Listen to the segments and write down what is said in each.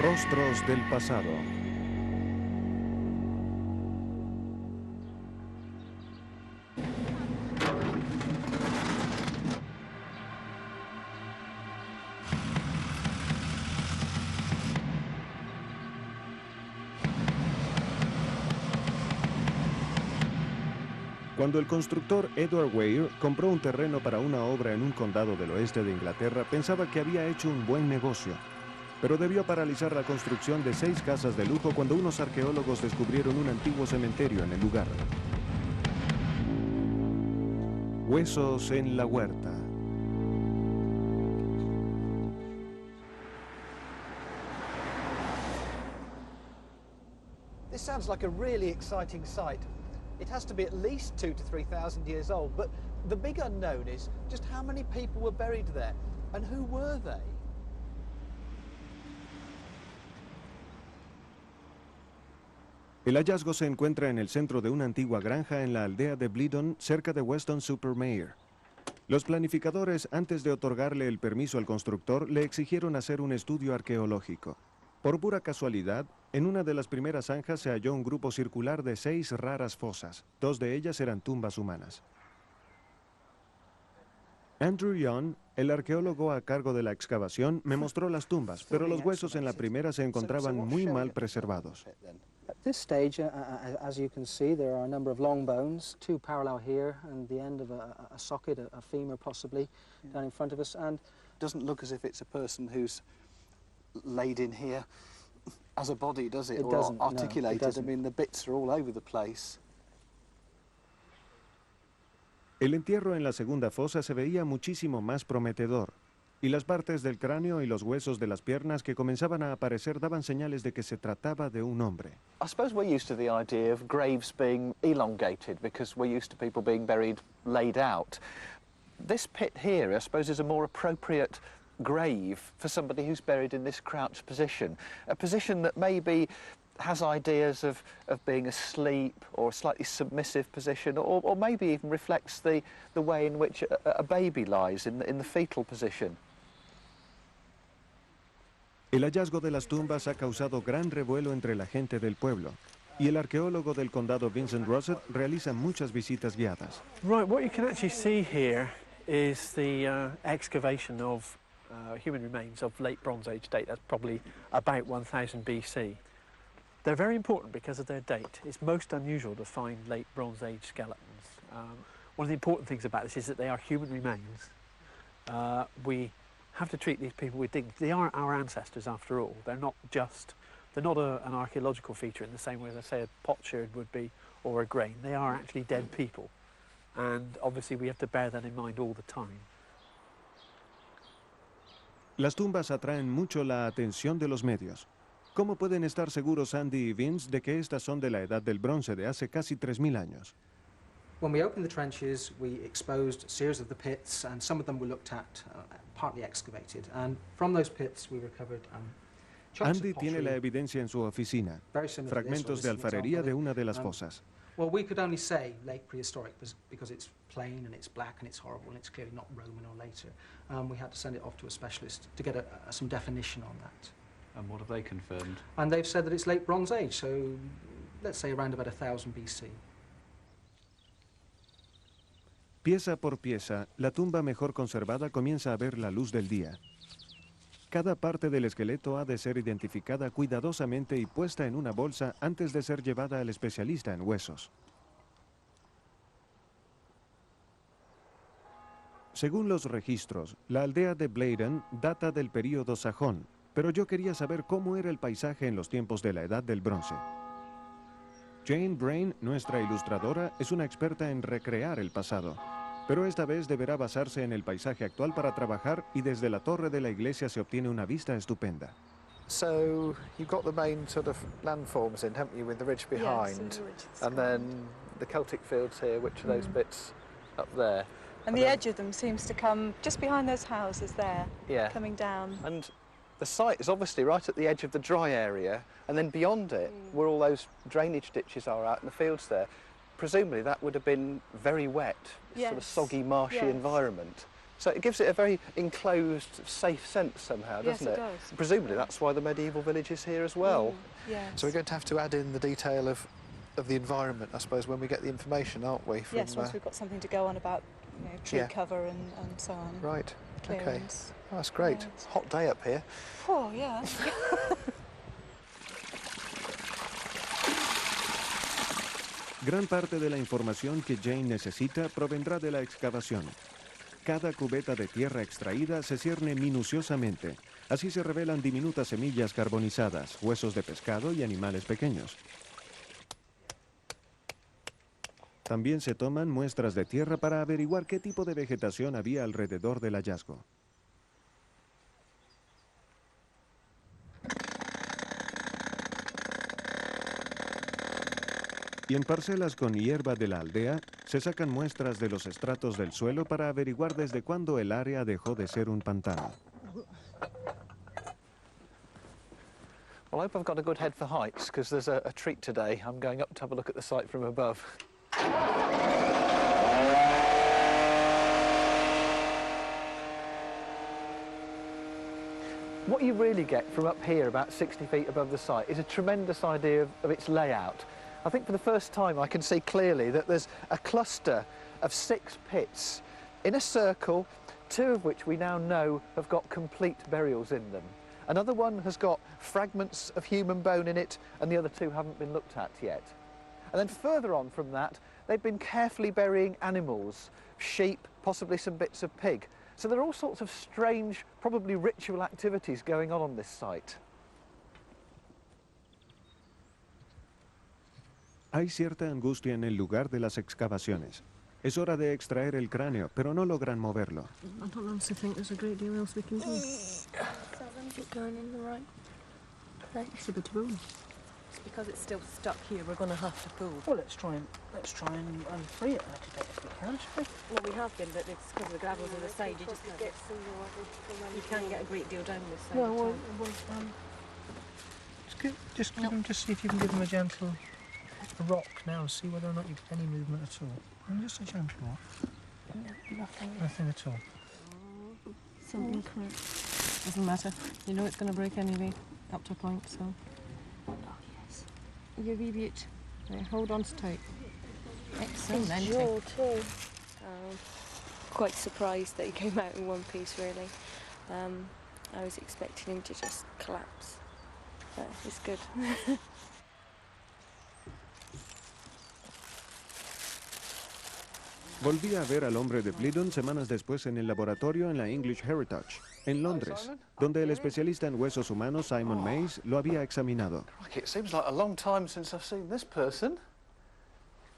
Rostros del pasado. Cuando el constructor Edward Weir compró un terreno para una obra en un condado del oeste de Inglaterra, pensaba que había hecho un buen negocio. Pero debió paralizar la construcción de 6 casas de lujo cuando unos arqueólogos descubrieron un antiguo cementerio en el lugar. Huesos en la Huerta. This sounds like a really exciting site. It has to be at least 2,000 to 3,000 years old, but the big unknown is just how many people were buried there, and who were they? El hallazgo se encuentra en el centro de una antigua granja en la aldea de Bleedon, cerca de Weston-super-Mare. Los planificadores, antes de otorgarle el permiso al constructor, le exigieron hacer un estudio arqueológico. Por pura casualidad, en una de las primeras zanjas se halló un grupo circular de 6 raras fosas. 2 de ellas eran tumbas humanas. Andrew Young, el arqueólogo a cargo de la excavación, me mostró las tumbas, pero los huesos en la primera se encontraban muy mal preservados. At this stage, as you can see, there are a number of long bones, 2 parallel here and the end of a socket, a femur possibly, down in front of us, and it doesn't look as if it's a person who's laid in here as a body, does it? Or doesn't, articulated. no, it doesn't. I mean, the bits are all over the place. El entierro en la segunda fosa se veía muchísimo más prometedor, y las partes del cráneo y los huesos de las piernas que comenzaban a aparecer daban señales de que se trataba de un hombre. I suppose we're used to the idea of graves being elongated because we're used to people being buried laid out. This pit here, I suppose, is a more appropriate grave for somebody who's buried in this crouched position, a position that maybe has ideas of being asleep or a slightly submissive position, or maybe even reflects the way in which a baby lies in the fetal position. El hallazgo de las tumbas ha causado gran revuelo entre la gente del pueblo, y el arqueólogo del condado Vincent Rossett realiza muchas visitas guiadas. Right, what you can actually see here is the excavation of human remains of late Bronze Age date. That's probably about 1000 BC. They're very important because of their date. It's most unusual to find late Bronze Age skeletons. One of the important things about this is that they are human remains. We have to treat these people with dignity. They are our ancestors after all. They're not an archaeological feature in the same way as, say, a potsherd would be or a grain. They are actually dead people. And obviously we have to bear that in mind all the time. Las tumbas atraen mucho la atención de los medios. ¿Cómo pueden estar seguros Andy y Vince de que estas son de la edad del bronce de hace casi 3000 años? When we opened the trenches, we exposed a series of the pits, and some of them were looked at, partly excavated. And from those pits, we recovered chunks Andy of tiene pottery, la evidencia en su oficina, very similar to fragmentos this, or de this is an alfarería example de una de las of it. fosas. Well, we could only say late prehistoric because it's plain and it's black and it's horrible and it's clearly not Roman or later. We had to send it off to a specialist to get some definition on that. And what have they confirmed? And they've said that it's late Bronze Age, so let's say around about 1000 BC. Pieza por pieza, la tumba mejor conservada comienza a ver la luz del día. Cada parte del esqueleto ha de ser identificada cuidadosamente y puesta en una bolsa antes de ser llevada al especialista en huesos. Según los registros, la aldea de Bleydon data del período sajón, pero yo quería saber cómo era el paisaje en los tiempos de la Edad del Bronce. Jane Brain, nuestra ilustradora, es una experta en recrear el pasado, pero esta vez deberá basarse en el paisaje actual para trabajar y desde la torre de la iglesia se obtiene una vista estupenda. So you've got the main sort of landforms in, haven't you, with the ridge behind, and then the Celtic fields here, which are those bits up there. And the edge of them seems to come just behind those houses there, coming down. And the site is obviously right at the edge of the dry area, and then beyond it, where all those drainage ditches are out in the fields there, presumably that would have been very wet, sort of soggy, marshy environment. So it gives it a very enclosed, safe sense somehow, doesn't it? Yes, it does. Presumably that's why the medieval village is here as well. Yes. So we're going to have to add in the detail of the environment, I suppose, when we get the information, aren't we? From, yes, once we've got something to go on about, tree cover and so on. Right, Clearance. okay. Oh, that's great. Yes. It's a hot day up here. Oh, yeah. Gran parte de la información que Jane necesita provendrá de la excavación. Cada cubeta de tierra extraída se cierne minuciosamente. Así se revelan diminutas semillas carbonizadas, huesos de pescado y animales pequeños. También se toman muestras de tierra para averiguar qué tipo de vegetación había alrededor del hallazgo. Y en parcelas con hierba de la aldea, se sacan muestras de los estratos del suelo para averiguar desde cuándo el área dejó de ser un pantano. Well, I hope I've got a good head for heights, because there's a treat today. I'm going up to have a look at the site from above. What you really get from up here, about 60 feet above the site, is a tremendous idea of its layout. I think for the first time I can see clearly that there's a cluster of 6 pits in a circle, 2 of which we now know have got complete burials in them. Another one has got fragments of human bone in it, and the other 2 haven't been looked at yet. And then further on from that, they've been carefully burying animals, sheep, possibly some bits of pig. So there are all sorts of strange, probably ritual activities going on this site. Hay cierta angustia en el lugar de las excavaciones. Es hora de extraer el cráneo, pero no logran moverlo. I don't honestly think there's a great deal else we can do. Keep going in the right place. It's a bit of room. It's because it's still stuck here. We're going to have to pull. Well, let's try and free it a little bit if we can, shall we? Well, we have been, but it's because of the gravels and the sage. You just can't you can get a great deal down this side. Well, just give them, just see if you can give them a gentle rock now, see whether or not you get any movement at all. Just a gentle rock. Nothing at all. Something correct. Doesn't matter. You know it's going to break anyway, up to a point, so... Oh, yes. You wee bit. Right, hold on tight. Excellent. Jaw too. Quite surprised that he came out in one piece, really. I was expecting him to just collapse. But it's good. Volví a ver al hombre de Blidon semanas después en el laboratorio en la English Heritage, en Londres, donde el especialista en huesos humanos Simon Mays lo había examinado. It seems like a long time since I've seen this person.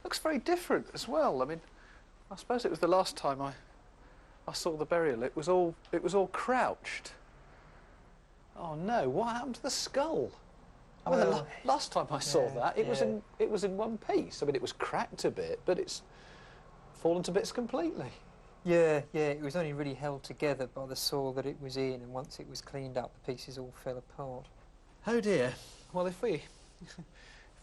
Looks very different as well. I mean, I suppose it was the last time I saw the burial. It was all crouched. Oh no! What happened to the skull? I mean, the last time I saw that, it was in one piece. I mean, it was cracked a bit, but it's fallen to bits completely. Yeah, it was only really held together by the soil that it was in, and once it was cleaned up, the pieces all fell apart. Oh dear. Well, if we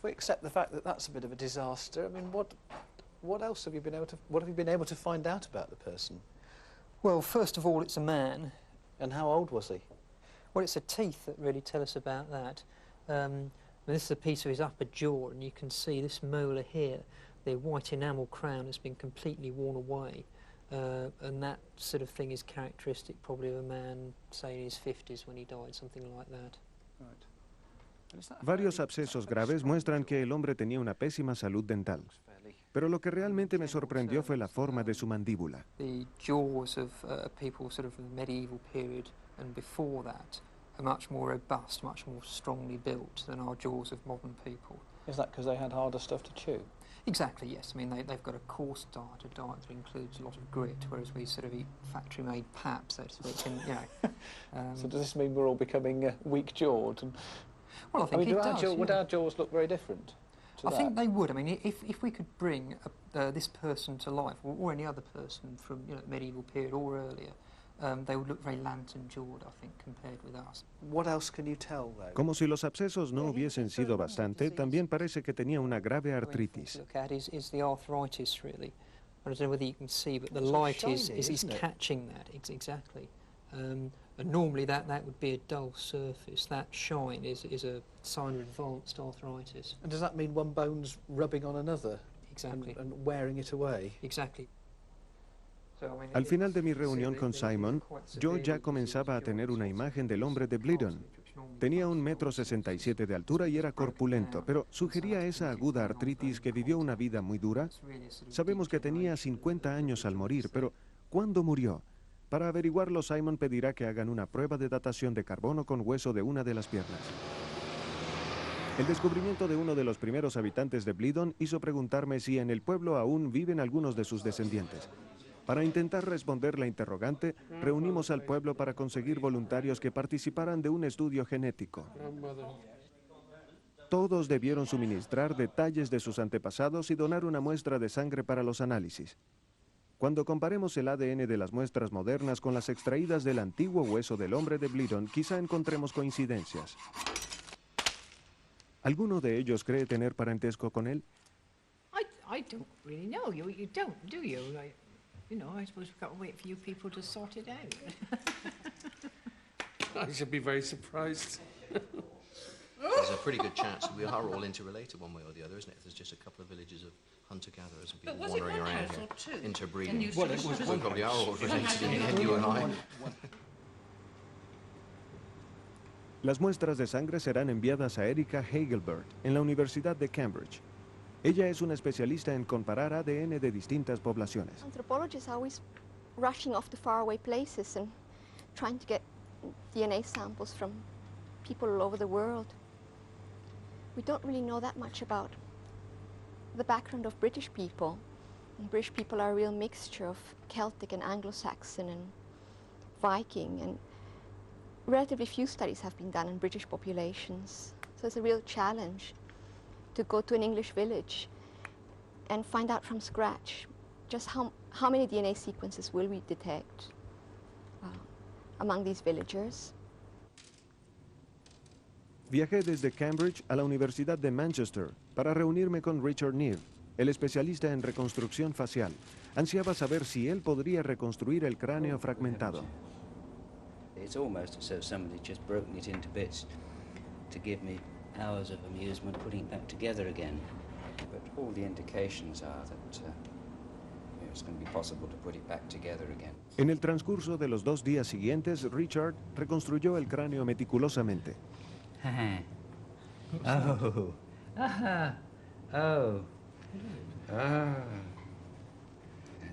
accept the fact that that's a bit of a disaster, I mean, what else have you been able to find out about the person? Well, first of all, it's a man. And how old was he? Well, it's the teeth that really tell us about that. This is a piece of his upper jaw, and you can see this molar here. The white enamel crown has been completely worn away, and that sort of thing is characteristic probably of a man, say, in his 50s when he died, something like that. Right. Varios abscesos graves muestran que el hombre tenía una pésima salud dental. Pero lo que realmente me sorprendió fue la forma de su mandíbula. The jaws of people sort of from the medieval period and before that are much more robust, much more strongly built than our jaws of modern people. Is that because they had harder stuff to chew? Exactly, yes. I mean, they've got a coarse diet, a diet that includes a lot of grit, whereas we sort of eat factory-made pap, so to speak, and, you know... So does this mean we're all becoming weak-jawed? Well, I think it does. Would our jaws look very different to that? I think they would. I mean, if we could bring this person to life, or any other person from the medieval period or earlier, they would look very lantern-jawed, I think, compared with us. What else can you tell, though? Como si los abscesos no hubiesen sido bastante, también parece que tenía una grave artritis. What we look at is the arthritis, really. I don't know whether you can see, but the light is catching that. Exactly. And normally that would be a dull surface. That shine is a sign of advanced arthritis. And does that mean one bone's rubbing on another? Exactly. And wearing it away? Exactly. Al final de mi reunión con Simon, yo ya comenzaba a tener una imagen del hombre de Blidon. Tenía 1,67 m de altura y era corpulento, pero sugería esa aguda artritis que vivió una vida muy dura. Sabemos que tenía 50 años al morir, pero ¿cuándo murió? Para averiguarlo, Simon pedirá que hagan una prueba de datación de carbono con hueso de una de las piernas. El descubrimiento de uno de los primeros habitantes de Blidon hizo preguntarme si en el pueblo aún viven algunos de sus descendientes. Para intentar responder la interrogante, reunimos al pueblo para conseguir voluntarios que participaran de un estudio genético. Todos debieron suministrar detalles de sus antepasados y donar una muestra de sangre para los análisis. Cuando comparemos el ADN de las muestras modernas con las extraídas del antiguo hueso del hombre de Blidon, quizá encontremos coincidencias. ¿Alguno de ellos cree tener parentesco con él? I don't really know. You don't, do you? You know, I suppose we've got to wait for you people to sort it out. I should be very surprised. There's a pretty good chance we are all interrelated one way or the other, isn't it? If there's just a couple of villages of hunter-gatherers and people wandering around here, interbreeding. Well, we probably are all related in the end, you and I. Las muestras de sangre serán enviadas a Erika Hagelbert en la Universidad de Cambridge. Ella es una especialista en comparar ADN de distintas poblaciones. Anthropologists are always rushing off to faraway places and trying to get DNA samples from people all over the world. We don't really know that much about the background of British people. And British people are a real mixture of Celtic and Anglo-Saxon and Viking, and relatively few studies have been done in British populations. So it's a real challenge to go to an English village and find out from scratch just how many DNA sequences will we detect among these villagers. Viajé desde Cambridge a la Universidad de Manchester para reunirme con Richard Neave, el especialista en reconstrucción facial. Ansiaba saber si él podría reconstruir el cráneo fragmentado. It's almost as though somebody just broken it into bits to give me hours of amusement putting it back together again. But all the indications are that it's going to be possible to put it back together again. En el transcurso de los 2 días siguientes, Richard reconstruyó el cráneo meticulosamente. Oh. Oh. Ah.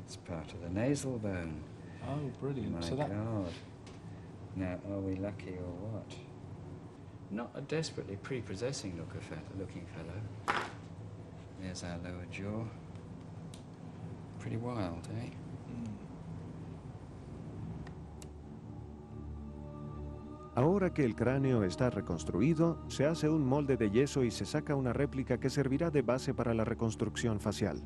It's part of the nasal bone. Oh, brilliant. My God. Now, are we lucky or what? Not a desperately prepossessing looking fellow. There's our lower jaw. Pretty wild, eh? Ahora que el cráneo está reconstruido, se hace un molde de yeso y se saca una réplica que servirá de base para la reconstrucción facial.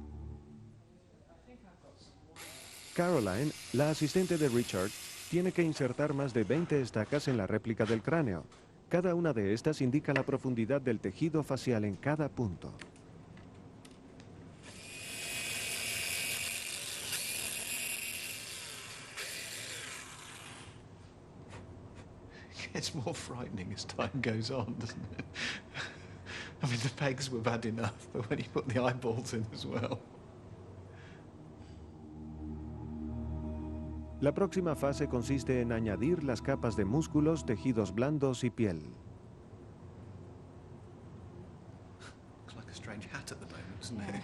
Caroline, la asistente de Richard, tiene que insertar más de 20 estacas en la réplica del cráneo. Cada una de estas indica la profundidad del tejido facial en cada punto. It's more frightening as time goes on, doesn't it? I mean, the pegs were bad enough, but when you put the eyeballs in as well. La próxima fase consiste en añadir las capas de músculos, tejidos blandos y piel. Looks like a strange hat at the moment, doesn't it?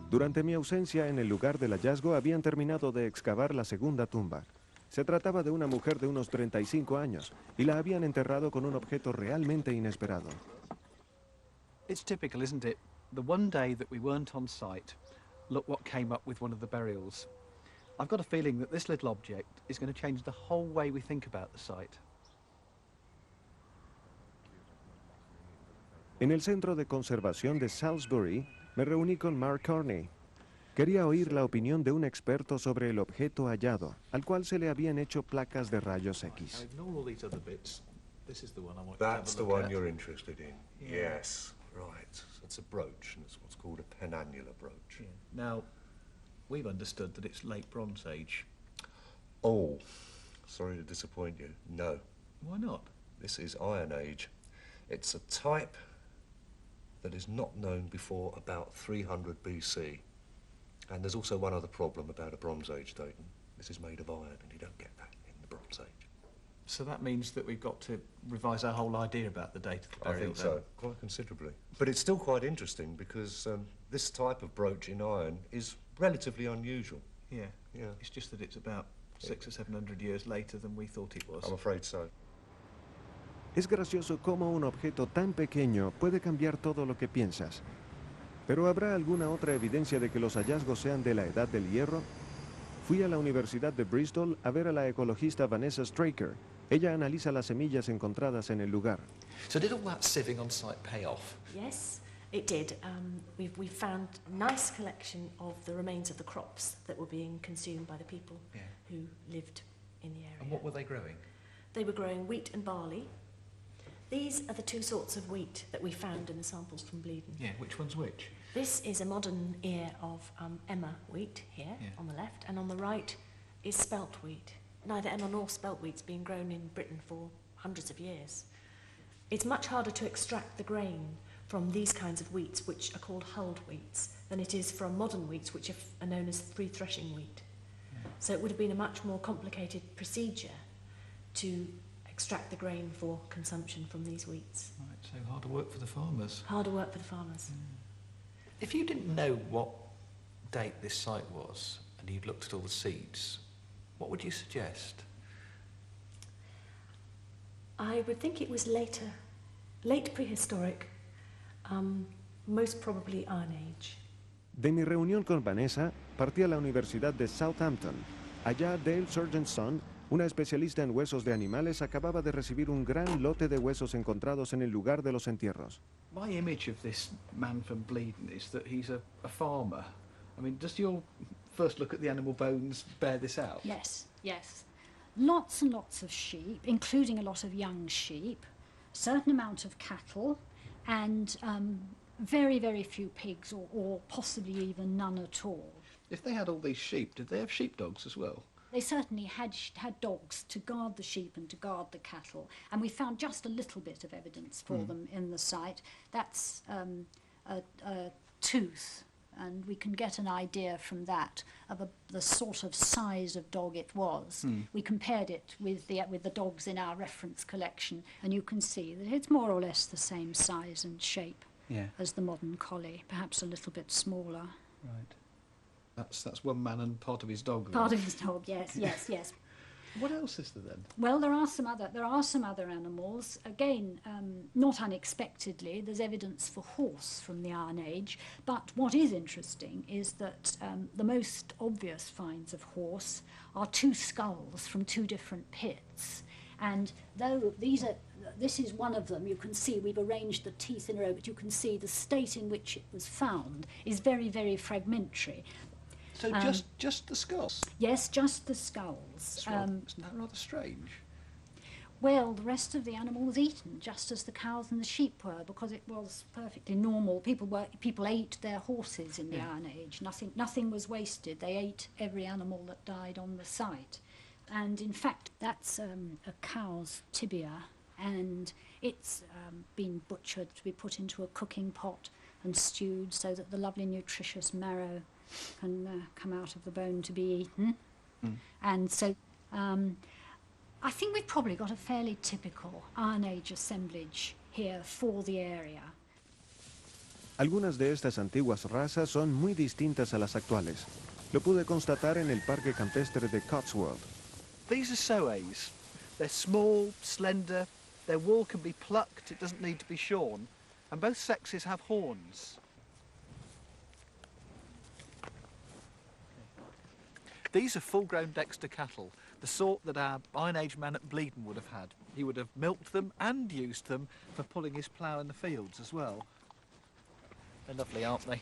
Durante mi ausencia en el lugar del hallazgo habían terminado de excavar la segunda tumba. Se trataba de una mujer de unos 35 años y la habían enterrado con un objeto realmente inesperado. It's typical, isn't it? The one day that we weren't on site, look what came up with one of the burials. I've got a feeling that this little object is going to change the whole way we think about the site. En el Centro de Conservación de Salisbury, me reuní con Mark Carney. Quería oír la opinión de un experto sobre el objeto hallado, al cual se le habían hecho placas de rayos X. That's the one you're interested in. Yes, right. So it's a brooch, and it's what's called a penannular brooch. Yeah. Now, we've understood that it's late Bronze Age. Oh, sorry to disappoint you. No. Why not? This is Iron Age. It's a type that is not known before about 300 BC. And there's also one other problem about a Bronze Age dating. This is made of iron, and you don't get that in the Bronze Age. So that means that we've got to revise our whole idea about the date of the burial. I think so, quite considerably. But it's still quite interesting because this type of brooch in iron is relatively unusual. Yeah. It's just that it's about 600 or 700 years later than we thought it was. I'm afraid so. Es gracioso cómo un objeto tan pequeño puede cambiar todo lo que piensas. ¿Pero habrá alguna otra evidencia de que los hallazgos sean de la edad del hierro? Fui a la Universidad de Bristol a ver a la ecologista Vanessa Straker. Ella analiza las semillas encontradas en el lugar. So did all that sieving on site pay off? Yes, it did. We've found a nice collection of the remains of the crops that were being consumed by the people who lived in the area. And what were they growing? They were growing wheat and barley. These are the two sorts of wheat that we found in the samples from Bleeden. Yeah, which one's which? This is a modern ear of Emma wheat here on the left, and on the right is spelt wheat. Neither Emma nor spelt wheat's been grown in Britain for hundreds of years. It's much harder to extract the grain from these kinds of wheats, which are called hulled wheats, than it is from modern wheats, which are known as pre-threshing wheat. So it would have been a much more complicated procedure to extract the grain for consumption from these wheats. Right, so harder work for the farmers. Harder work for the farmers. If you didn't know what date this site was, and you'd looked at all the seeds, what would you suggest? I would think it was later, late prehistoric, most probably Iron Age. De mi reunión con Vanessa, partí a la Universidad de Southampton. Allá Dale Surgeonson, una especialista en huesos de animales, acababa de recibir un gran lote de huesos encontrados en el lugar de los entierros. My image of this man from Bleeden is that he's a farmer. I mean, does your first look at the animal bones bear this out? Yes, yes. Lots and lots of sheep, including a lot of young sheep, a certain amount of cattle, and very, very few pigs, or possibly even none at all. If they had all these sheep, did they have sheepdogs as well? They certainly had dogs to guard the sheep and to guard the cattle, and we found just a little bit of evidence for them in the site. That's a tooth, and we can get an idea from that of the sort of size of dog it was. We compared it with the dogs in our reference collection, and you can see that it's more or less the same size and shape as the modern collie, perhaps a little bit smaller. Right. That's one man and part of his dog. Then. Part of his dog, yes, yes, yes. What else is there then? Well, there are some other animals. Again, not unexpectedly, there's evidence for horse from the Iron Age. But what is interesting is that the most obvious finds of horse are two skulls from two different pits. And though this is one of them, you can see we've arranged the teeth in a row, but you can see the state in which it was found is very, very fragmentary. So just the skulls? Yes, just the skulls. Isn't that rather strange? Well, the rest of the animal was eaten, just as the cows and the sheep were, because it was perfectly normal. People ate their horses in the Iron Age. Nothing was wasted. They ate every animal that died on the site. And in fact, that's a cow's tibia, and it's been butchered to be put into a cooking pot and stewed so that the lovely nutritious marrow can come out of the bone to be eaten. And so I think we've probably got a fairly typical Iron Age assemblage here for the area. Algunas de estas antiguas razas son muy distintas a las actuales. Lo pude constatar en el parque campestre de Cotswold. These are soays. They're small, slender, their wool can be plucked, it doesn't need to be shorn, and both sexes have horns. These are full-grown Dexter cattle, the sort that our Iron Age man at Bleeden would have had. He would have milked them and used them for pulling his plough in the fields as well. They're lovely, aren't they?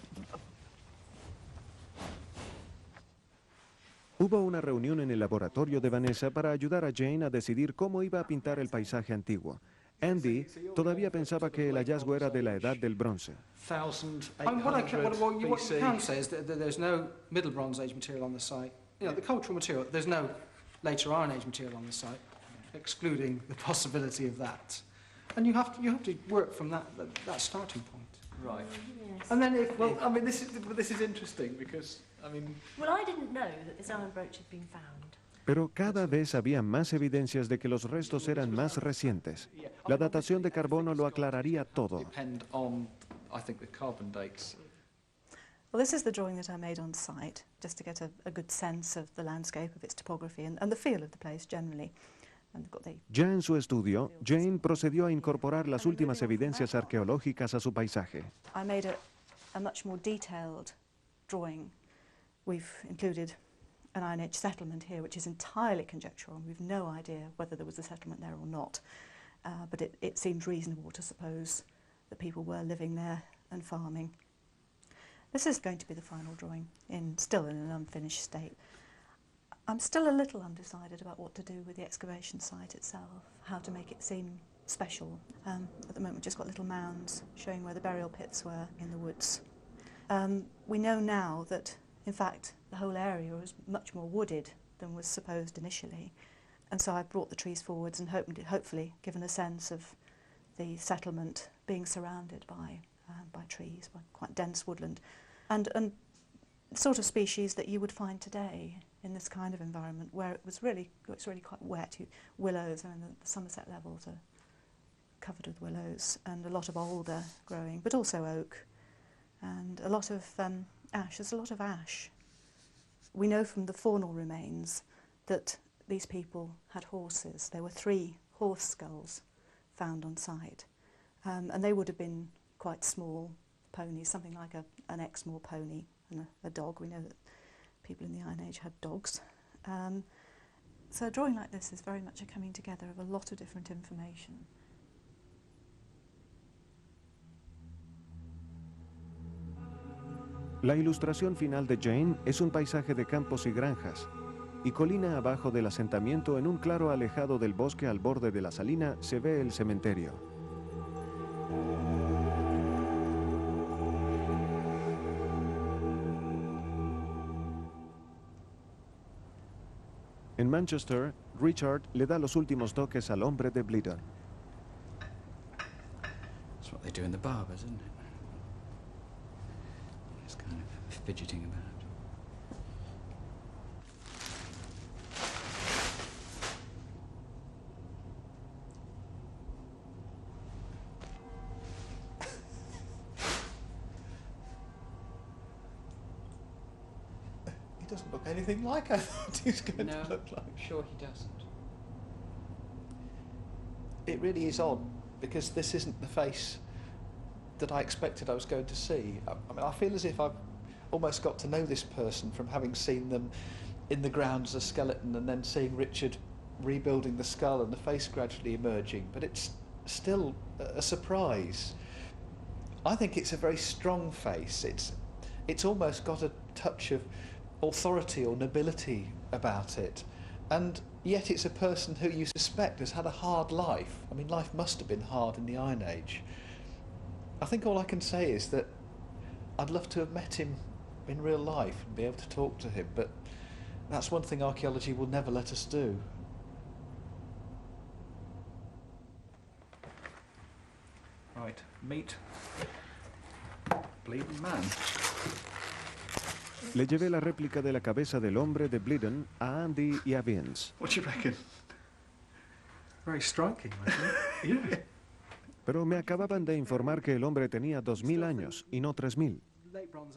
Hubo una reunión en el laboratorio de Vanessa para ayudar a Jane a decidir cómo iba a pintar el paisaje antiguo. Andy todavía pensaba que el hallazgo era de la edad del bronce. What you can say is that there's no Middle Bronze Age material on the site. You know, the cultural material, there's no later Iron Age material on the site, excluding the possibility of that. And you have to work from that starting point. Right. Yes. And then if... Well, I mean, this is interesting because, I mean... Well, I didn't know that this iron brooch had been found. Pero cada vez había más evidencias de que los restos eran más recientes. La datación de carbono lo aclararía todo. Depend on, I think, the carbon dates. Well, this is the drawing that I made on site, just to get a good sense of the landscape, of its topography and the feel of the place generally. Ya en su estudio, Jane procedió a incorporar las últimas evidencias arqueológicas a su paisaje. I made a much more detailed drawing. We've included an Iron Age settlement here, which is entirely conjectural, and we've no idea whether there was a settlement there or not. But it seems reasonable to suppose that people were living there and farming. This is going to be the final drawing, still in an unfinished state. I'm still a little undecided about what to do with the excavation site itself, how to make it seem special. At the moment we've just got little mounds showing where the burial pits were in the woods. We know now that, in fact, the whole area was much more wooded than was supposed initially. And so I brought the trees forwards and hopefully given a sense of the settlement being surrounded by trees, by quite dense woodland. And sort of species that you would find today in this kind of environment where it's really quite wet. Willows, I mean, the Somerset levels are covered with willows and a lot of alder growing, but also oak and a lot of ash. There's a lot of ash. We know from the faunal remains that these people had horses. There were 3 horse skulls found on site, and they would have been quite small ponies, something like an Exmoor pony and a dog. We know that people in the Iron Age had dogs. So a drawing like this is very much a coming together of a lot of different information. La ilustración final de Jane es un paisaje de campos y granjas, y colina abajo del asentamiento, en un claro alejado del bosque al borde de la salina, se ve el cementerio. En Manchester, Richard le da los últimos toques al hombre de Bleedon. That's what they do in the barbers, isn't it? Just kind of fidgeting about. He doesn't look anything like I thought he was going to look like. I'm sure he doesn't. It really is odd, because this isn't the face that I expected I was going to see. I mean, I feel as if I've almost got to know this person from having seen them in the ground as a skeleton and then seeing Richard rebuilding the skull and the face gradually emerging, but it's still a surprise. I think it's a very strong face. It's almost got a touch of authority or nobility about it, and yet it's a person who you suspect has had a hard life. I mean, life must have been hard in the Iron Age. I think all I can say is that I'd love to have met him in real life and be able to talk to him, but that's one thing archaeology will never let us do. Right, meet Bleedon Man. Le llevé la réplica de la cabeza del hombre de Bleedon a Andy y a Vince. What do you reckon? Very striking, I think. Yeah. Pero me acababan de informar que el hombre tenía 2000 años y no 3000.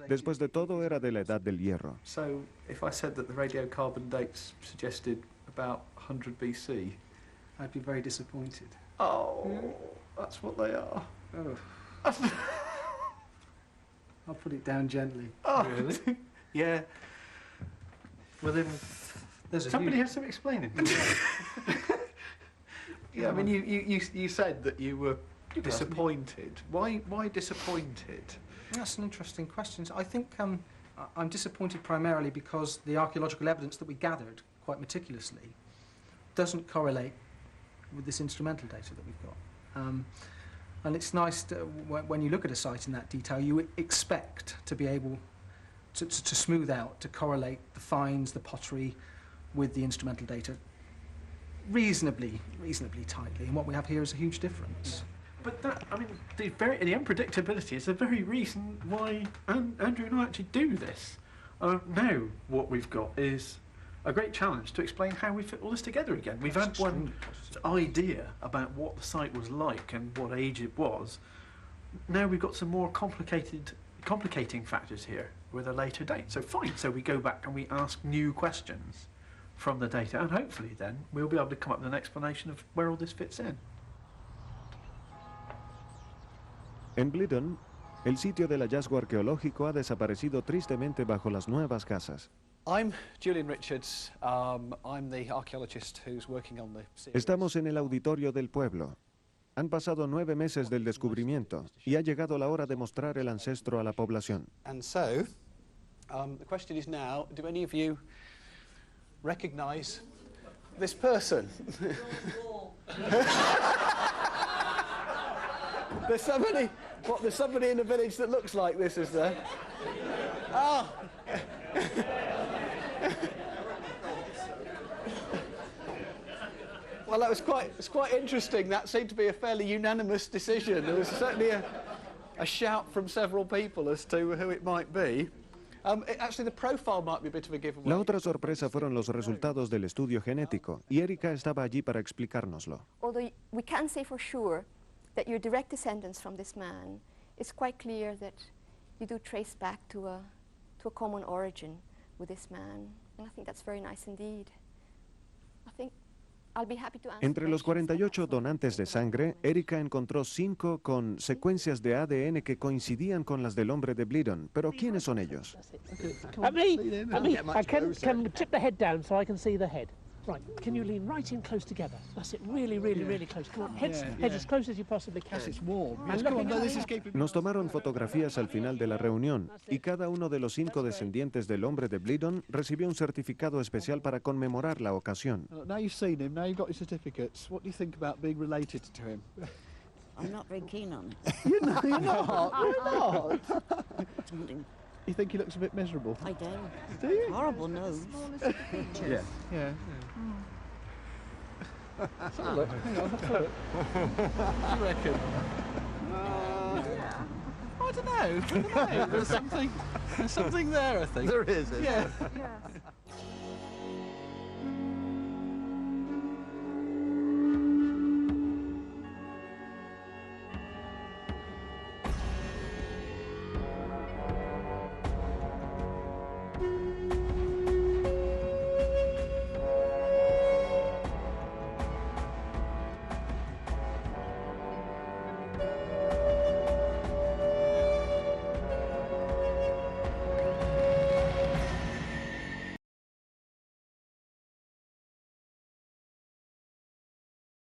Después de todo, era de la edad del hierro. So, if I said that the radiocarbon dates suggested about 100 BC, I'd be very disappointed. Oh, that's what they are. Oh. I'll put it down gently. Oh, really? Yeah. Well, then, there's somebody has to explain it. Yeah, I mean, you said that you were disappointed. Why disappointed? That's an interesting question. I think I'm disappointed primarily because the archaeological evidence that we gathered quite meticulously doesn't correlate with this instrumental data that we've got. And it's nice to, when you look at a site in that detail, you expect to be able to smooth out, to correlate the finds, the pottery, with the instrumental data reasonably tightly. And what we have here is a huge difference. But that, I mean, the unpredictability is the very reason why Andrew and I actually do this. Now what we've got is a great challenge to explain how we fit all this together again. We've had one idea about what the site was like and what age it was. Now we've got some more complicating factors here with a later date. So fine, so we go back and we ask new questions from the data, and hopefully then we'll be able to come up with an explanation of where all this fits in. En Blidon, el sitio del hallazgo arqueológico ha desaparecido tristemente bajo las nuevas casas. I'm Julian Richards. I'm the archaeologist who's working on the series. Estamos en el auditorio del pueblo. Han pasado 9 meses del descubrimiento y ha llegado la hora de mostrar el ancestro a la población. And so, the question is now, do any of you recognize this person? There's somebody in the village that looks like this, is there? Oh! Well, that was quite interesting. That seemed to be a fairly unanimous decision. There was certainly a shout from several people as to who it might be. Actually, the profile might be a bit of a giveaway. La otra sorpresa fueron los resultados del estudio genético, y Erika estaba allí para explicárnoslo. Although we can say for sure that you're direct descendants from this man, it's quite clear that you do trace back to a common origin with this man, and I think that's very nice indeed. I think I'll be happy to answer. Entre los 48 donantes de sangre, Erika encontró 5 con secuencias de ADN que coincidían con las del hombre de Blidon. Pero ¿quiénes son ellos? I can tip the head down so I can see the head. Right, can you lean right in close together? That's it, really close. Come on, head as close as you possibly can. It's warm. Nos tomaron fotografías al final de la reunión y cada uno de los 5 descendientes del hombre de Blidon recibió un certificado especial para conmemorar la ocasión. Now you've seen him, now you've got your certificates. What do you think about being related to him? I'm not very keen on it. You're not? You're not? You think he looks a bit miserable? I don't. Do you? Horrible nose. Yeah. Let's have a look. Hang on, let's have a look. What do you reckon? I don't know. There's something there, I think. There is, isn't yeah. there?